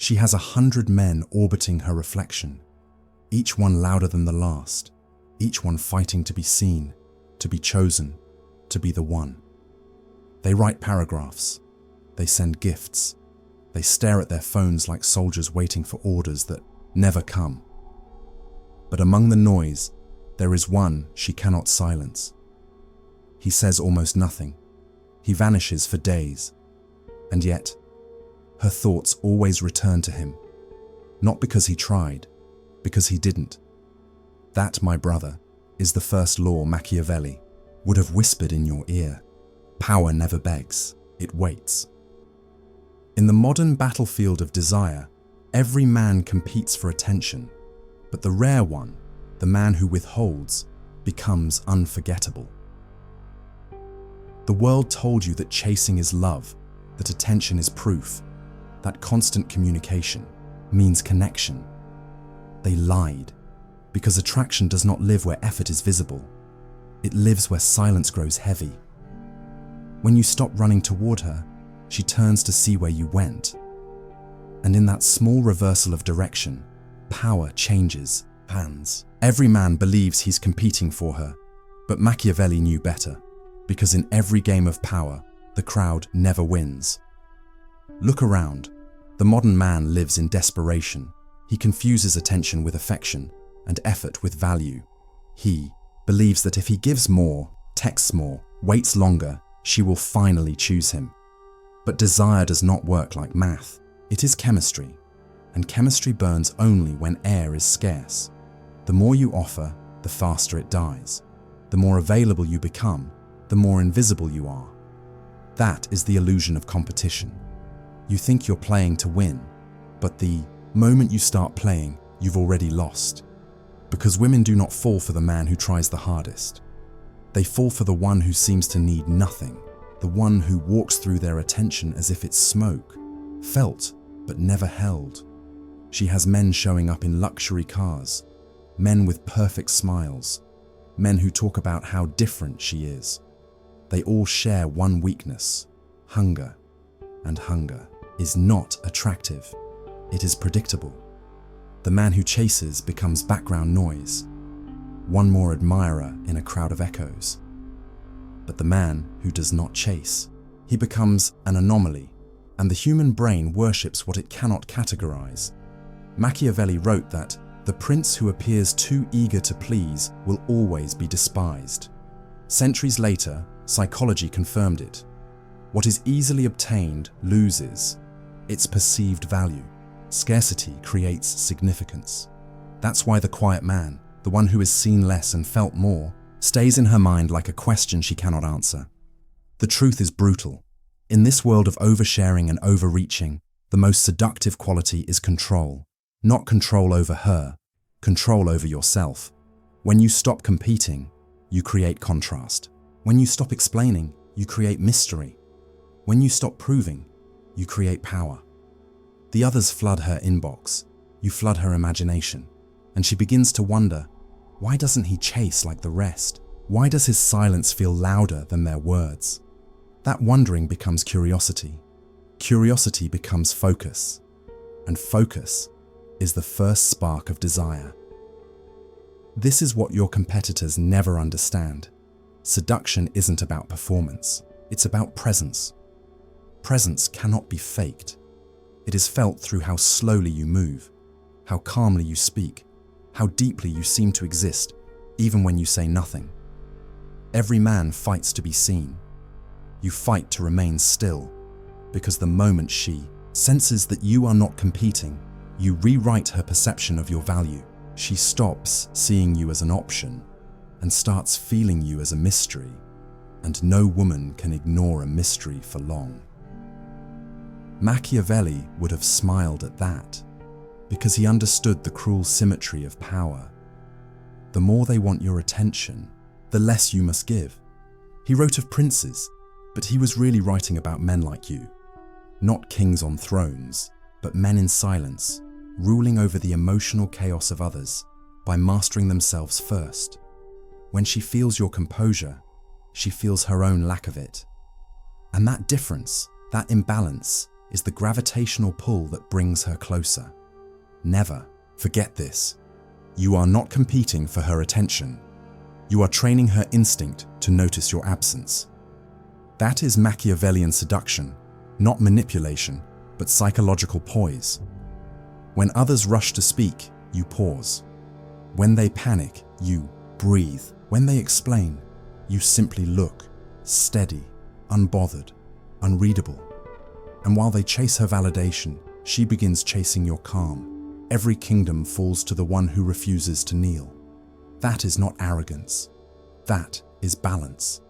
She has 100 men orbiting her reflection, each one louder than the last, each one fighting to be seen, to be chosen, to be the one. They write paragraphs, they send gifts, they stare at their phones like soldiers waiting for orders that never come. But among the noise, there is one she cannot silence. He says almost nothing. He vanishes for days. And yet, her thoughts always return to him. Not because he tried, because he didn't. That, my brother, is the first law Machiavelli would have whispered in your ear. Power never begs, it waits. In the modern battlefield of desire, every man competes for attention, but the rare one, the man who withholds, becomes unforgettable. The world told you that chasing is love, that attention is proof, that constant communication means connection. They lied, because attraction does not live where effort is visible. It lives where silence grows heavy. When you stop running toward her, she turns to see where you went. And in that small reversal of direction, power changes hands. Every man believes he's competing for her, but Machiavelli knew better, because in every game of power, the crowd never wins. Look around. The modern man lives in desperation. He confuses attention with affection and effort with value. He believes that if he gives more, texts more, waits longer, she will finally choose him. But desire does not work like math. It is chemistry, and chemistry burns only when air is scarce. The more you offer, the faster it dies. The more available you become, the more invisible you are. That is the illusion of competition. You think you're playing to win, but the moment you start playing, you've already lost. Because women do not fall for the man who tries the hardest. They fall for the one who seems to need nothing, the one who walks through their attention as if it's smoke, felt but never held. She has men showing up in luxury cars, men with perfect smiles, men who talk about how different she is. They all share one weakness, hunger, and hunger is not attractive. It is predictable. The man who chases becomes background noise, one more admirer in a crowd of echoes. But the man who does not chase, he becomes an anomaly, and the human brain worships what it cannot categorize. Machiavelli wrote that the prince who appears too eager to please will always be despised. Centuries later, psychology confirmed it. What is easily obtained loses its perceived value. Scarcity creates significance. That's why the quiet man, the one who is seen less and felt more, stays in her mind like a question she cannot answer. The truth is brutal. In this world of oversharing and overreaching, the most seductive quality is control. Not control over her, control over yourself. When you stop competing, you create contrast. When you stop explaining, you create mystery. When you stop proving, you create power. The others flood her inbox, you flood her imagination, and she begins to wonder, why doesn't he chase like the rest? Why does his silence feel louder than their words? That wondering becomes curiosity. Curiosity becomes focus, and focus is the first spark of desire. This is what your competitors never understand. Seduction isn't about performance, it's about presence. Presence cannot be faked. It is felt through how slowly you move, how calmly you speak, how deeply you seem to exist, even when you say nothing. Every man fights to be seen. You fight to remain still, because the moment she senses that you are not competing, you rewrite her perception of your value. She stops seeing you as an option and starts feeling you as a mystery, and no woman can ignore a mystery for long. Machiavelli would have smiled at that, because he understood the cruel symmetry of power. The more they want your attention, the less you must give. He wrote of princes, but he was really writing about men like you. Not kings on thrones, but men in silence, ruling over the emotional chaos of others by mastering themselves first. When she feels your composure, she feels her own lack of it. And that difference, that imbalance, is the gravitational pull that brings her closer. Never forget this. You are not competing for her attention. You are training her instinct to notice your absence. That is Machiavellian seduction, not manipulation, but psychological poise. When others rush to speak, you pause. When they panic, you breathe. When they explain, you simply look, steady, unbothered, unreadable. And while they chase her validation, she begins chasing your calm. Every kingdom falls to the one who refuses to kneel. That is not arrogance. That is balance.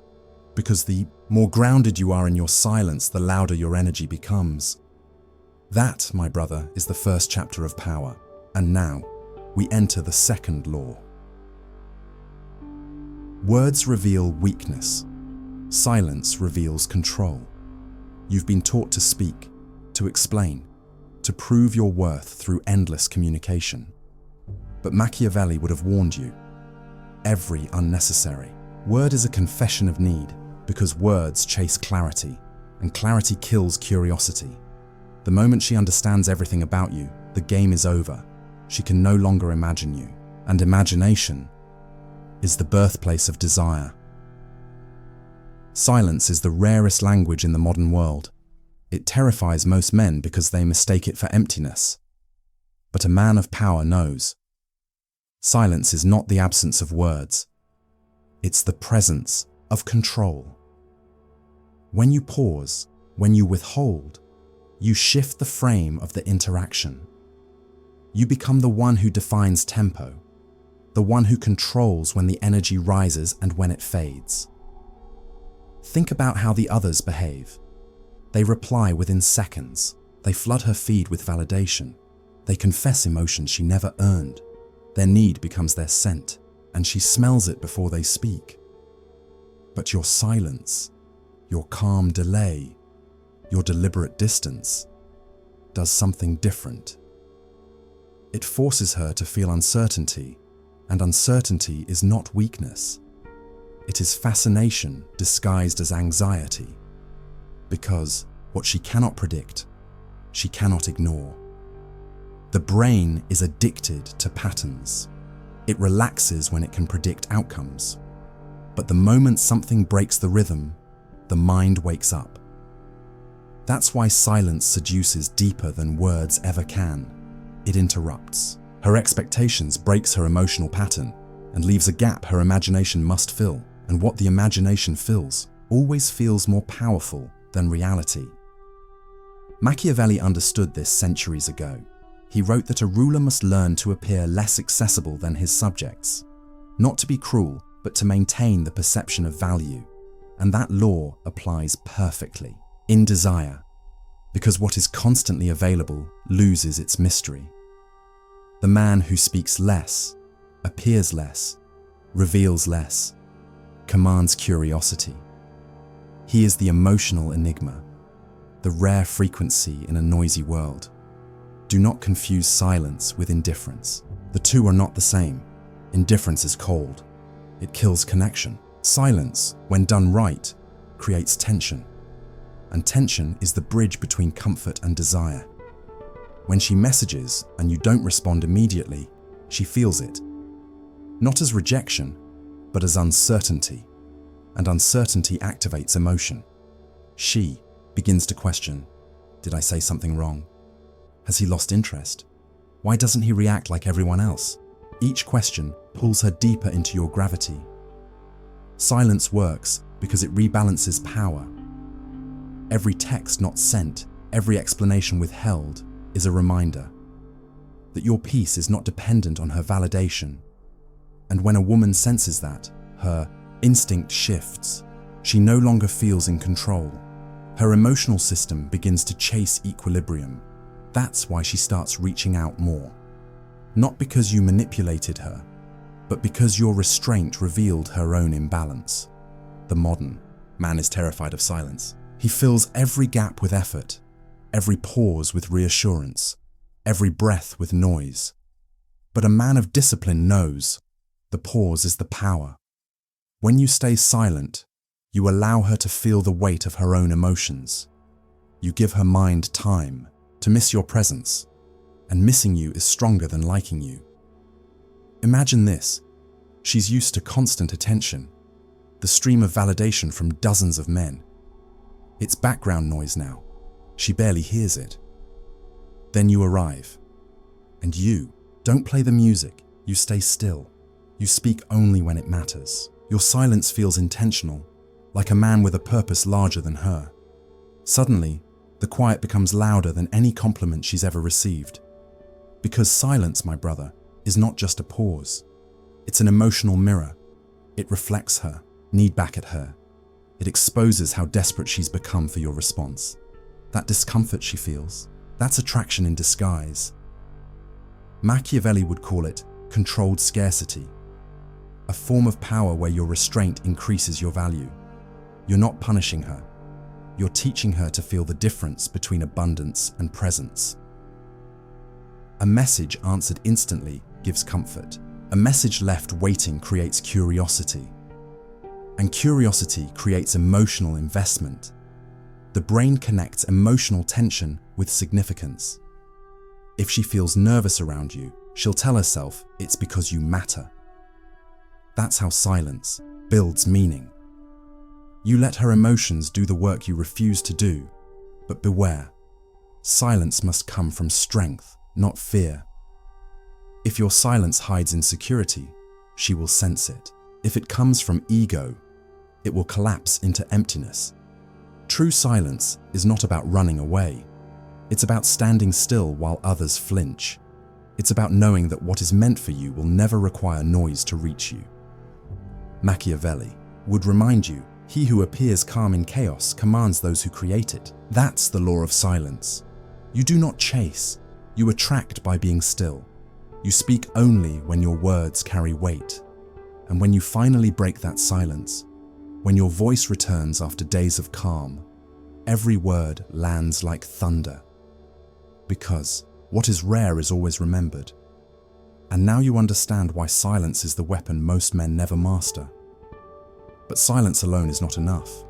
Because the more grounded you are in your silence, the louder your energy becomes. That, my brother, is the first chapter of power. And now, we enter the second law. Words reveal weakness. Silence reveals control. You've been taught to speak, to explain, to prove your worth through endless communication. But Machiavelli would have warned you. Every unnecessary word is a confession of need, because words chase clarity, and clarity kills curiosity. The moment she understands everything about you, the game is over. She can no longer imagine you, and imagination is the birthplace of desire. Silence is the rarest language in the modern world. It terrifies most men because they mistake it for emptiness. But a man of power knows. Silence is not the absence of words. It's the presence of control. When you pause, when you withhold, you shift the frame of the interaction. You become the one who defines tempo, the one who controls when the energy rises and when it fades. Think about how the others behave. They reply within seconds. They flood her feed with validation. They confess emotions she never earned. Their need becomes their scent, and she smells it before they speak. But your silence, your calm delay, your deliberate distance, does something different. It forces her to feel uncertainty, and uncertainty is not weakness. It is fascination disguised as anxiety, because what she cannot predict, she cannot ignore. The brain is addicted to patterns. It relaxes when it can predict outcomes. But the moment something breaks the rhythm, the mind wakes up. That's why silence seduces deeper than words ever can. It interrupts. Her expectations breaks her emotional pattern and leaves a gap her imagination must fill. And what the imagination fills always feels more powerful than reality. Machiavelli understood this centuries ago. He wrote that a ruler must learn to appear less accessible than his subjects, not to be cruel, but to maintain the perception of value. And that law applies perfectly in desire, because what is constantly available loses its mystery. The man who speaks less, appears less, reveals less, commands curiosity. He is the emotional enigma, the rare frequency in a noisy world. Do not confuse silence with indifference. The two are not the same. Indifference is cold. It kills connection. Silence, when done right, creates tension. And tension is the bridge between comfort and desire. When she messages and you don't respond immediately, she feels it. Not as rejection, but as uncertainty. And uncertainty activates emotion. She begins to question, did I say something wrong? Has he lost interest? Why doesn't he react like everyone else? Each question pulls her deeper into your gravity. Silence works because it rebalances power. Every text not sent, every explanation withheld, is a reminder that your peace is not dependent on her validation. And when a woman senses that, her instinct shifts. She no longer feels in control. Her emotional system begins to chase equilibrium. That's why she starts reaching out more. Not because you manipulated her, but because your restraint revealed her own imbalance. The modern man is terrified of silence. He fills every gap with effort, every pause with reassurance, every breath with noise. But a man of discipline knows the pause is the power. When you stay silent, you allow her to feel the weight of her own emotions. You give her mind time to miss your presence, and missing you is stronger than liking you. Imagine this. She's used to constant attention, the stream of validation from dozens of men. It's background noise now. She barely hears it. Then you arrive. And you don't play the music. You stay still. You speak only when it matters. Your silence feels intentional, like a man with a purpose larger than her. Suddenly, the quiet becomes louder than any compliment she's ever received. Because silence, my brother, is not just a pause. It's an emotional mirror. It reflects her, need back at her. It exposes how desperate she's become for your response. That discomfort she feels, that's attraction in disguise. Machiavelli would call it controlled scarcity, a form of power where your restraint increases your value. You're not punishing her. You're teaching her to feel the difference between abundance and presence. A message answered instantly gives comfort. A message left waiting creates curiosity. And curiosity creates emotional investment. The brain connects emotional tension with significance. If she feels nervous around you, she'll tell herself it's because you matter. That's how silence builds meaning. You let her emotions do the work you refuse to do, but beware. Silence must come from strength, not fear. If your silence hides insecurity, she will sense it. If it comes from ego, it will collapse into emptiness. True silence is not about running away. It's about standing still while others flinch. It's about knowing that what is meant for you will never require noise to reach you. Machiavelli would remind you, he who appears calm in chaos commands those who create it. That's the law of silence. You do not chase, you attract by being still. You speak only when your words carry weight. And when you finally break that silence, when your voice returns after days of calm, every word lands like thunder. Because what is rare is always remembered. And now you understand why silence is the weapon most men never master. But silence alone is not enough.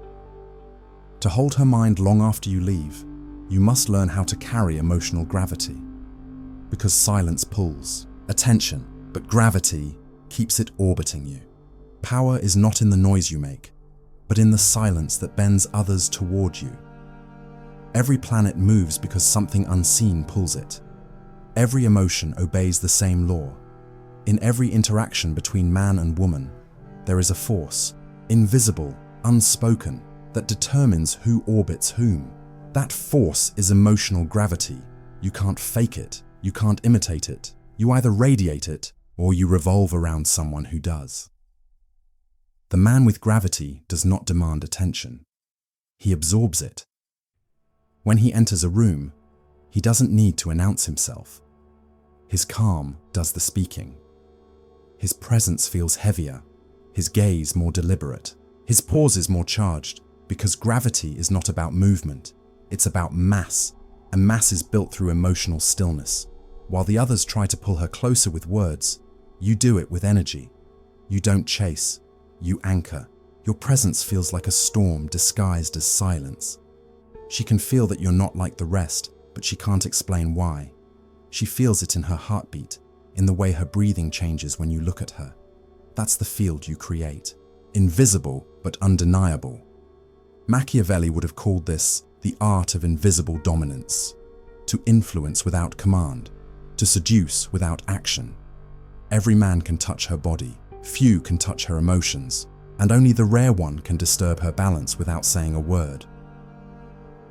To hold her mind long after you leave, you must learn how to carry emotional gravity. Because silence pulls attention, but gravity keeps it orbiting you. Power is not in the noise you make, but in the silence that bends others toward you. Every planet moves because something unseen pulls it. Every emotion obeys the same law. In every interaction between man and woman, there is a force, invisible, unspoken, that determines who orbits whom. That force is emotional gravity. You can't fake it. You can't imitate it. You either radiate it or you revolve around someone who does. The man with gravity does not demand attention. He absorbs it. When he enters a room, he doesn't need to announce himself. His calm does the speaking. His presence feels heavier, his gaze more deliberate, his pauses more charged, because gravity is not about movement, it's about mass, and mass is built through emotional stillness. While the others try to pull her closer with words, you do it with energy. You don't chase, you anchor. Your presence feels like a storm disguised as silence. She can feel that you're not like the rest, but she can't explain why. She feels it in her heartbeat, in the way her breathing changes when you look at her. That's the field you create. Invisible, but undeniable. Machiavelli would have called this the art of invisible dominance. To influence without command, to seduce without action. Every man can touch her body, few can touch her emotions, and only the rare one can disturb her balance without saying a word.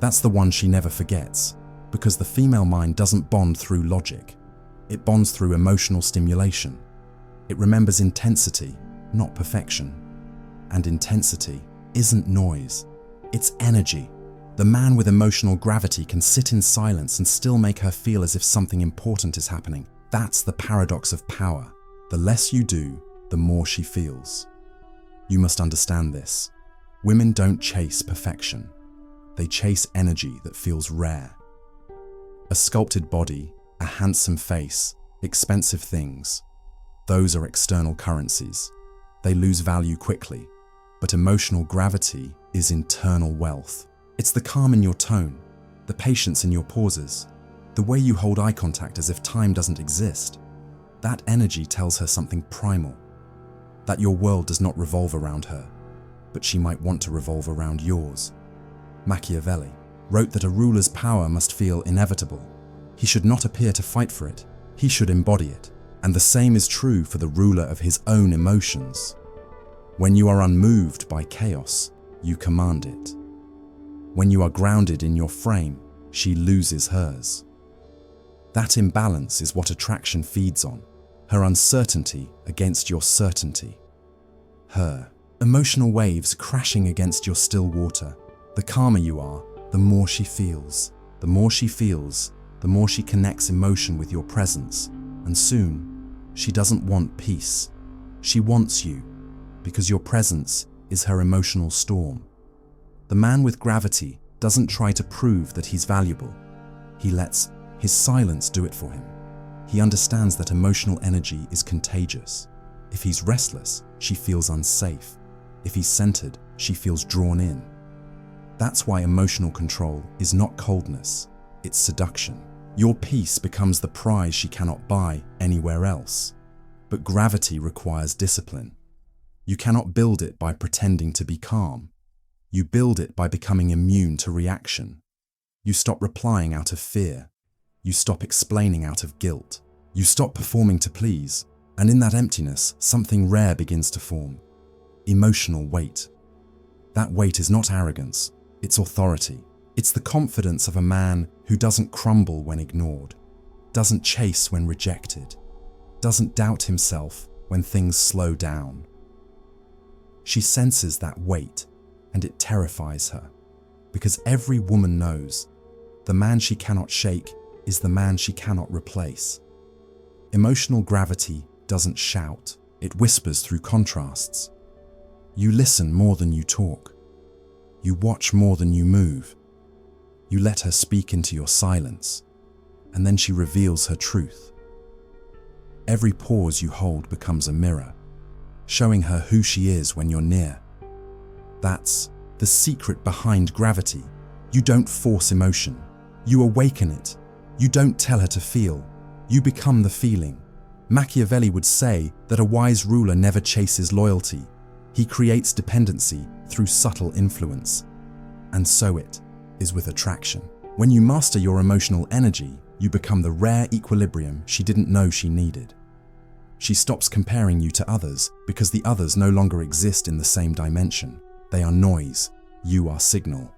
That's the one she never forgets, because the female mind doesn't bond through logic. It bonds through emotional stimulation. It remembers intensity, not perfection. And intensity isn't noise, it's energy. The man with emotional gravity can sit in silence and still make her feel as if something important is happening. That's the paradox of power. The less you do, the more she feels. You must understand this. Women don't chase perfection. They chase energy that feels rare. A sculpted body, a handsome face, expensive things. Those are external currencies. They lose value quickly. But emotional gravity is internal wealth. It's the calm in your tone, the patience in your pauses, the way you hold eye contact as if time doesn't exist. That energy tells her something primal, that your world does not revolve around her, but she might want to revolve around yours. Machiavelli wrote that a ruler's power must feel inevitable. He should not appear to fight for it, he should embody it. And the same is true for the ruler of his own emotions. When you are unmoved by chaos, you command it. When you are grounded in your frame, she loses hers. That imbalance is what attraction feeds on, her uncertainty against your certainty. Her emotional waves crashing against your still water. The calmer you are, the more she feels. The more she feels, the more she connects emotion with your presence. And soon, she doesn't want peace. She wants you, because your presence is her emotional storm. The man with gravity doesn't try to prove that he's valuable. He lets his silence do it for him. He understands that emotional energy is contagious. If he's restless, she feels unsafe. If he's centered, she feels drawn in. That's why emotional control is not coldness, it's seduction. Your peace becomes the prize she cannot buy anywhere else. But gravity requires discipline. You cannot build it by pretending to be calm. You build it by becoming immune to reaction. You stop replying out of fear. You stop explaining out of guilt. You stop performing to please, and in that emptiness, something rare begins to form. Emotional weight. That weight is not arrogance, it's authority. It's the confidence of a man who doesn't crumble when ignored, doesn't chase when rejected, doesn't doubt himself when things slow down. She senses that weight, and it terrifies her, because every woman knows the man she cannot shake is the man she cannot replace. Emotional gravity doesn't shout, it whispers through contrasts. You listen more than you talk. You watch more than you move. You let her speak into your silence, and then she reveals her truth. Every pause you hold becomes a mirror, showing her who she is when you're near. That's the secret behind gravity. You don't force emotion. You awaken it. You don't tell her to feel. You become the feeling. Machiavelli would say that a wise ruler never chases loyalty. He creates dependency through subtle influence. And so it is with attraction. When you master your emotional energy, you become the rare equilibrium she didn't know she needed. She stops comparing you to others because the others no longer exist in the same dimension. They are noise, you are signal.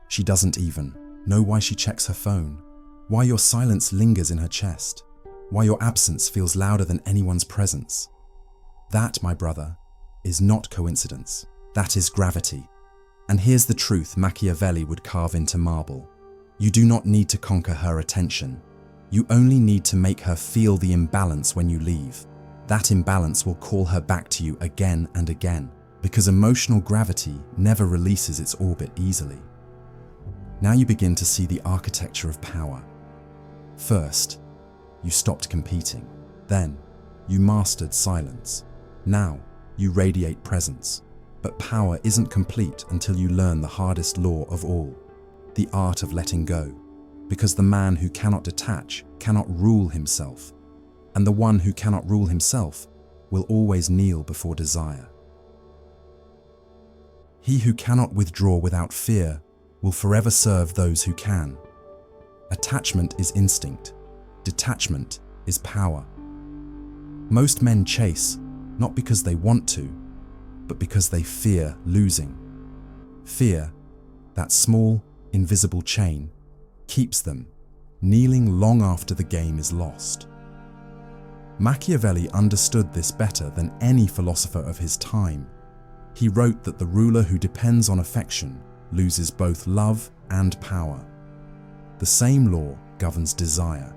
She doesn't even know why she checks her phone, why your silence lingers in her chest, why your absence feels louder than anyone's presence. That, my brother, is not coincidence. That is gravity. And here's the truth Machiavelli would carve into marble. You do not need to conquer her attention. You only need to make her feel the imbalance when you leave. That imbalance will call her back to you again and again, because emotional gravity never releases its orbit easily. Now you begin to see the architecture of power. First, you stopped competing. Then, you mastered silence. Now, you radiate presence. But power isn't complete until you learn the hardest law of all, the art of letting go. Because the man who cannot detach cannot rule himself, and the one who cannot rule himself will always kneel before desire. He who cannot withdraw without fear will forever serve those who can. Attachment is instinct. Detachment is power. Most men chase, not because they want to, but because they fear losing. Fear, that small, invisible chain, keeps them kneeling long after the game is lost. Machiavelli understood this better than any philosopher of his time. He wrote that the ruler who depends on affection loses both love and power. The same law governs desire.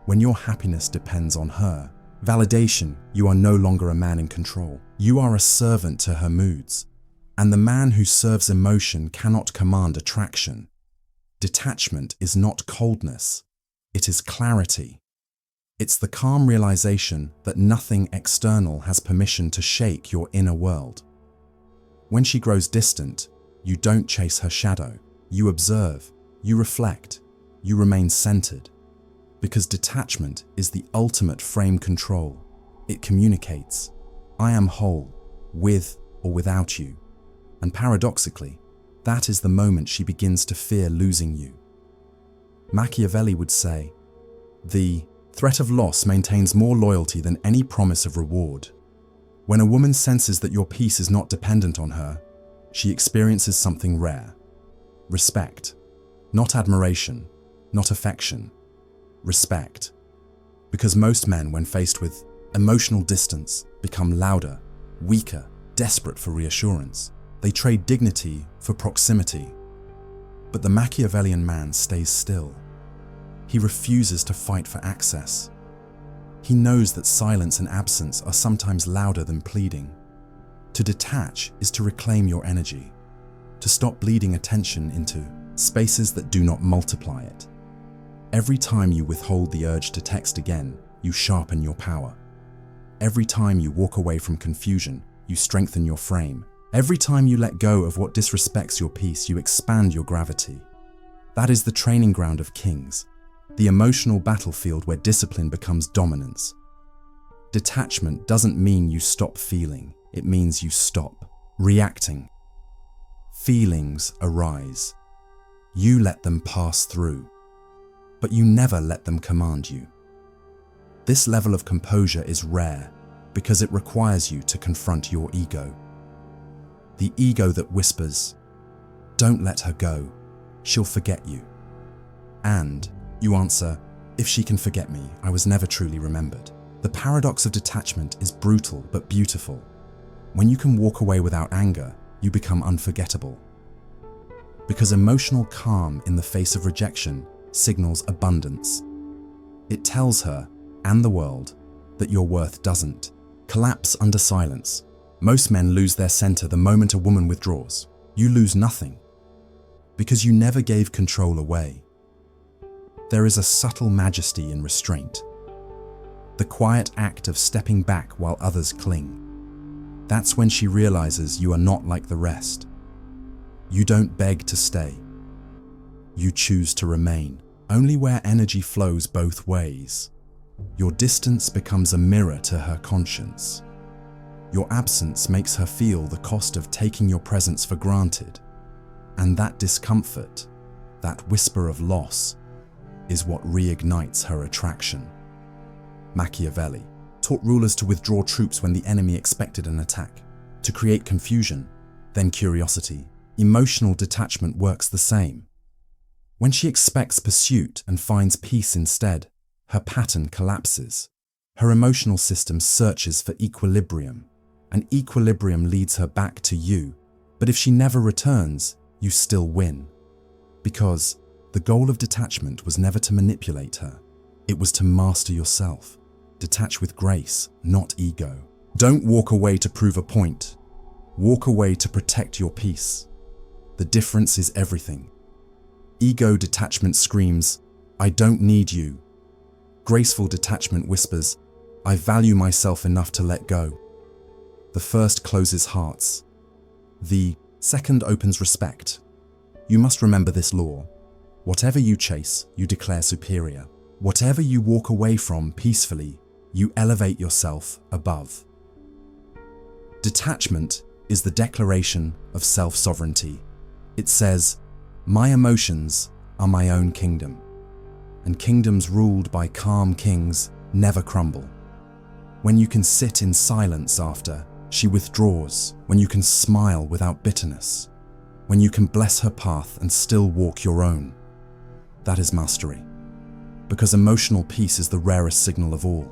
When your happiness depends on her validation, you are no longer a man in control. You are a servant to her moods. And the man who serves emotion cannot command attraction. Detachment is not coldness, it is clarity. It's the calm realization that nothing external has permission to shake your inner world. When she grows distant, you don't chase her shadow. You observe, You reflect. You remain centered. Because detachment is the ultimate frame control. It communicates, I am whole, with or without you. And paradoxically, that is the moment she begins to fear losing you. Machiavelli would say, the threat of loss maintains more loyalty than any promise of reward. When a woman senses that your peace is not dependent on her, she experiences something rare. Respect. Not admiration, not affection. Respect. Because most men, when faced with emotional distance, become louder, weaker, desperate for reassurance. They trade dignity for proximity. But the Machiavellian man stays still. He refuses to fight for access. He knows that silence and absence are sometimes louder than pleading. To detach is to reclaim your energy, to stop bleeding attention into spaces that do not multiply it. Every time you withhold the urge to text again, you sharpen your power. Every time you walk away from confusion, you strengthen your frame. Every time you let go of what disrespects your peace, you expand your gravity. That is the training ground of kings, the emotional battlefield where discipline becomes dominance. Detachment doesn't mean you stop feeling, it means you stop reacting. Feelings arise. You let them pass through, but you never let them command you. This level of composure is rare because it requires you to confront your ego. The ego that whispers, "Don't let her go, she'll forget you." And you answer, "If she can forget me, I was never truly remembered." The paradox of detachment is brutal but beautiful. When you can walk away without anger, you become unforgettable. Because emotional calm in the face of rejection signals abundance. It tells her and the world that your worth doesn't collapse under silence. Most men lose their center the moment a woman withdraws. You lose nothing, because you never gave control away. There is a subtle majesty in restraint, the quiet act of stepping back while others cling. That's when she realizes you are not like the rest. You don't beg to stay. You choose to remain, only where energy flows both ways. Your distance becomes a mirror to her conscience. Your absence makes her feel the cost of taking your presence for granted. And that discomfort, that whisper of loss, is what reignites her attraction. Machiavelli taught rulers to withdraw troops when the enemy expected an attack, to create confusion, then curiosity. Emotional detachment works the same. When she expects pursuit and finds peace instead, her pattern collapses. Her emotional system searches for equilibrium, and equilibrium leads her back to you. But if she never returns, you still win. Because the goal of detachment was never to manipulate her. It was to master yourself. Detach with grace, not ego. Don't walk away to prove a point. Walk away to protect your peace. The difference is everything. Ego detachment screams, "I don't need you." Graceful detachment whispers, "I value myself enough to let go." The first closes hearts. The second opens respect. You must remember this law. Whatever you chase, you declare superior. Whatever you walk away from peacefully, you elevate yourself above. Detachment is the declaration of self-sovereignty. It says, "My emotions are my own kingdom." And kingdoms ruled by calm kings never crumble. When you can sit in silence after she withdraws, when you can smile without bitterness, when you can bless her path and still walk your own, that is mastery. Because emotional peace is the rarest signal of all.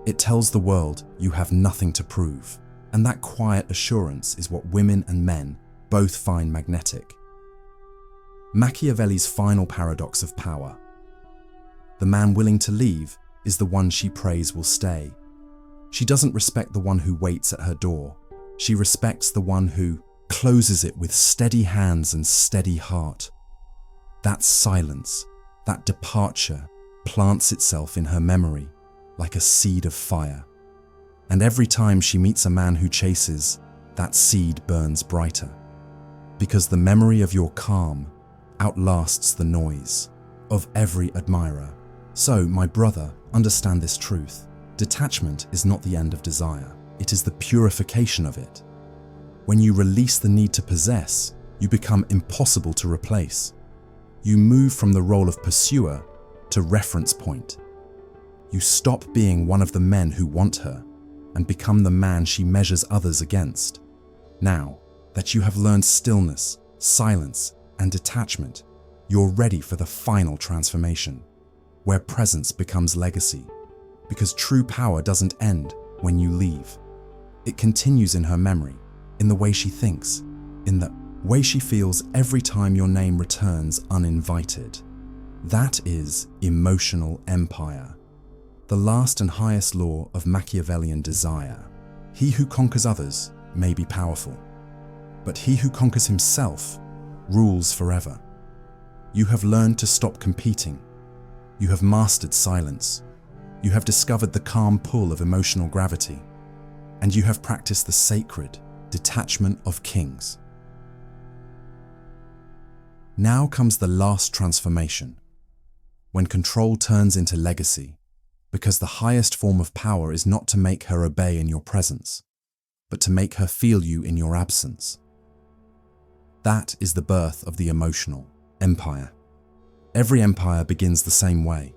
It tells the world you have nothing to prove, and that quiet assurance is what women and men both find magnetic. Machiavelli's final paradox of power. The man willing to leave is the one she prays will stay. She doesn't respect the one who waits at her door. She respects the one who closes it with steady hands and steady heart. That silence, that departure, plants itself in her memory like a seed of fire. And every time she meets a man who chases, that seed burns brighter. Because the memory of your calm outlasts the noise of every admirer. So, my brother, understand this truth. Detachment is not the end of desire. It is the purification of it. When you release the need to possess, you become impossible to replace. You move from the role of pursuer to reference point. You stop being one of the men who want her and become the man she measures others against. Now that you have learned stillness, silence, and detachment, you're ready for the final transformation, where presence becomes legacy. Because true power doesn't end when you leave. It continues in her memory, in the way she thinks, in the way she feels every time your name returns uninvited. That is emotional empire, the last and highest law of Machiavellian desire. He who conquers others may be powerful, but he who conquers himself rules forever. You have learned to stop competing. You have mastered silence. You have discovered the calm pull of emotional gravity, and you have practiced the sacred detachment of kings. Now comes the last transformation, when control turns into legacy, because the highest form of power is not to make her obey in your presence, but to make her feel you in your absence. That is the birth of the emotional empire. Every empire begins the same way,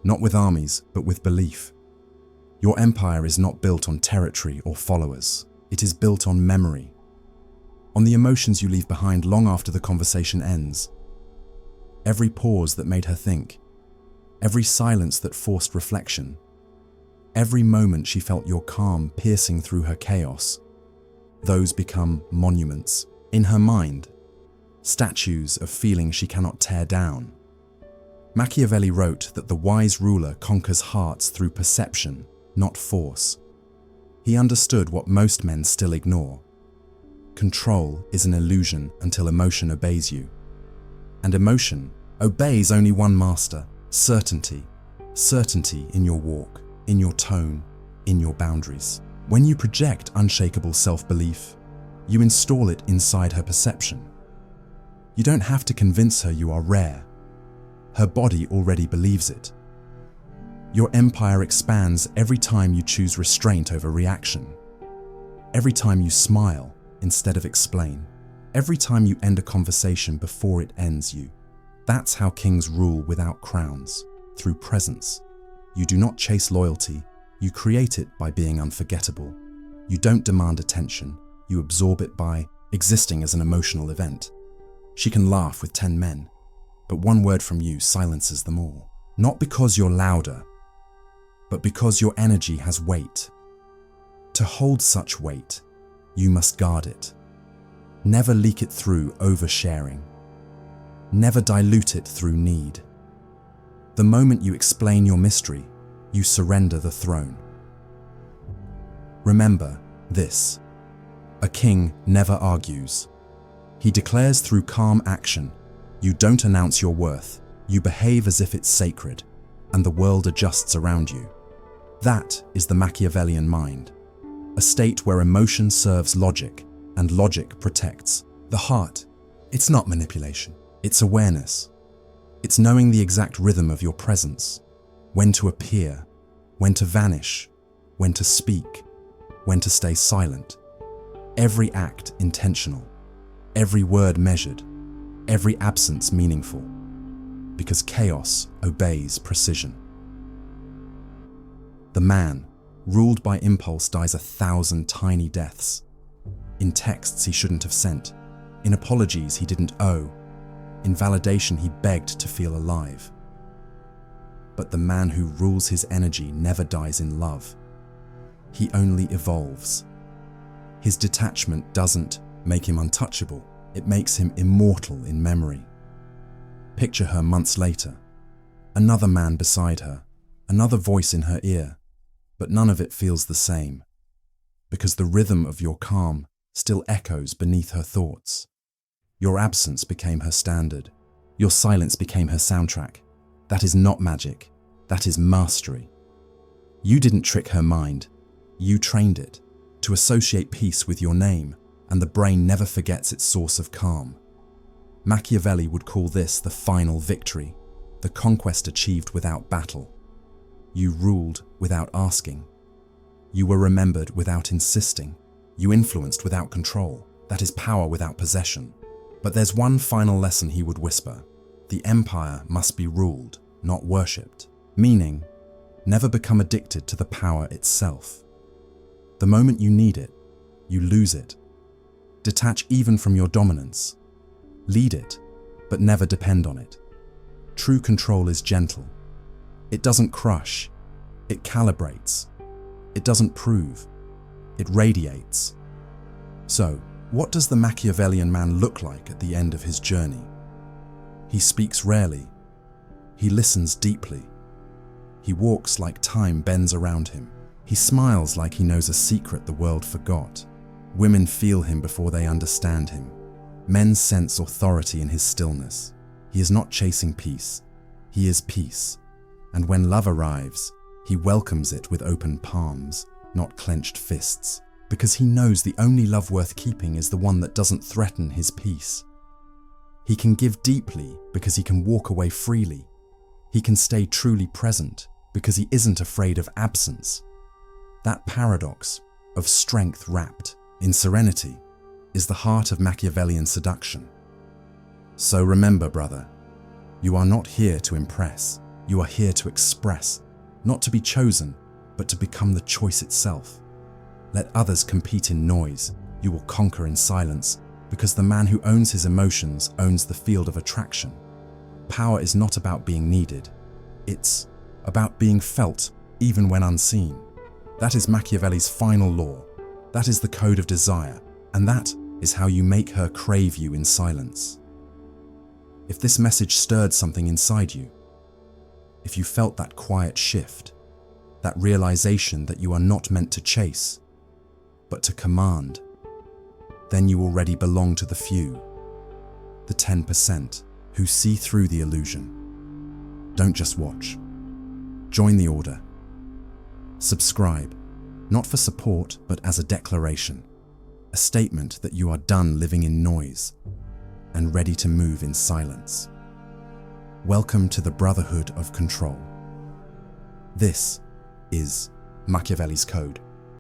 not with armies, but with belief. Your empire is not built on territory or followers. It is built on memory, on the emotions you leave behind long after the conversation ends. Every pause that made her think, every silence that forced reflection, every moment she felt your calm piercing through her chaos, those become monuments in her mind, statues of feeling she cannot tear down. Machiavelli wrote that the wise ruler conquers hearts through perception, not force. He understood what most men still ignore. Control is an illusion until emotion obeys you. And emotion obeys only one master: certainty. Certainty in your walk, in your tone, in your boundaries. When you project unshakable self-belief, you install it inside her perception. You don't have to convince her you are rare. Her body already believes it. Your empire expands every time you choose restraint over reaction. Every time you smile instead of explain. Every time you end a conversation before it ends you. That's how kings rule without crowns, through presence. You do not chase loyalty, you create it by being unforgettable. You don't demand attention, you absorb it by existing as an emotional event. She can laugh with 10 men, but one word from you silences them all. Not because you're louder, but because your energy has weight. To hold such weight, you must guard it. Never leak it through oversharing. Never dilute it through need. The moment you explain your mystery, you surrender the throne. Remember this: a king never argues. He declares through calm action. You don't announce your worth, you behave as if it's sacred, and the world adjusts around you. That is the Machiavellian mind, a state where emotion serves logic and logic protects the heart. It's not manipulation, it's awareness. It's knowing the exact rhythm of your presence, when to appear, when to vanish, when to speak, when to stay silent. Every act intentional, every word measured, every absence meaningful, because chaos obeys precision. The man, ruled by impulse, dies 1,000 tiny deaths. In texts he shouldn't have sent, in apologies he didn't owe, in validation he begged to feel alive. But the man who rules his energy never dies in love. He only evolves. His detachment doesn't make him untouchable, it makes him immortal in memory. Picture her months later, another man beside her, another voice in her ear, but none of it feels the same, because the rhythm of your calm still echoes beneath her thoughts. Your absence became her standard. Your silence became her soundtrack. That is not magic. That is mastery. You didn't trick her mind. You trained it to associate peace with your name, and the brain never forgets its source of calm. Machiavelli would call this the final victory, the conquest achieved without battle. You ruled without asking. You were remembered without insisting. You influenced without control. That is power without possession. But there's one final lesson he would whisper. The empire must be ruled, not worshipped. Meaning, never become addicted to the power itself. The moment you need it, you lose it. Detach even from your dominance. Lead it, but never depend on it. True control is gentle. It doesn't crush. It calibrates. It doesn't prove. It radiates. So, what does the Machiavellian man look like at the end of his journey? He speaks rarely. He listens deeply. He walks like time bends around him. He smiles like he knows a secret the world forgot. Women feel him before they understand him. Men sense authority in his stillness. He is not chasing peace. He is peace. And when love arrives, he welcomes it with open palms, not clenched fists, because he knows the only love worth keeping is the one that doesn't threaten his peace. He can give deeply because he can walk away freely. He can stay truly present because he isn't afraid of absence. That paradox of strength wrapped in serenity is the heart of Machiavellian seduction. So remember, brother, you are not here to impress. You are here to express, not to be chosen, but to become the choice itself. Let others compete in noise. You will conquer in silence, because the man who owns his emotions owns the field of attraction. Power is not about being needed. It's about being felt, even when unseen. That is Machiavelli's final law. That is the code of desire, and that is how you make her crave you in silence. If this message stirred something inside you, if you felt that quiet shift, that realization that you are not meant to chase, but to command, then you already belong to the few, the 10% who see through the illusion. Don't just watch. Join the order. Subscribe, not for support, but as a declaration, a statement that you are done living in noise and ready to move in silence. Welcome to the Brotherhood of Control. This is Machiavelli's Code.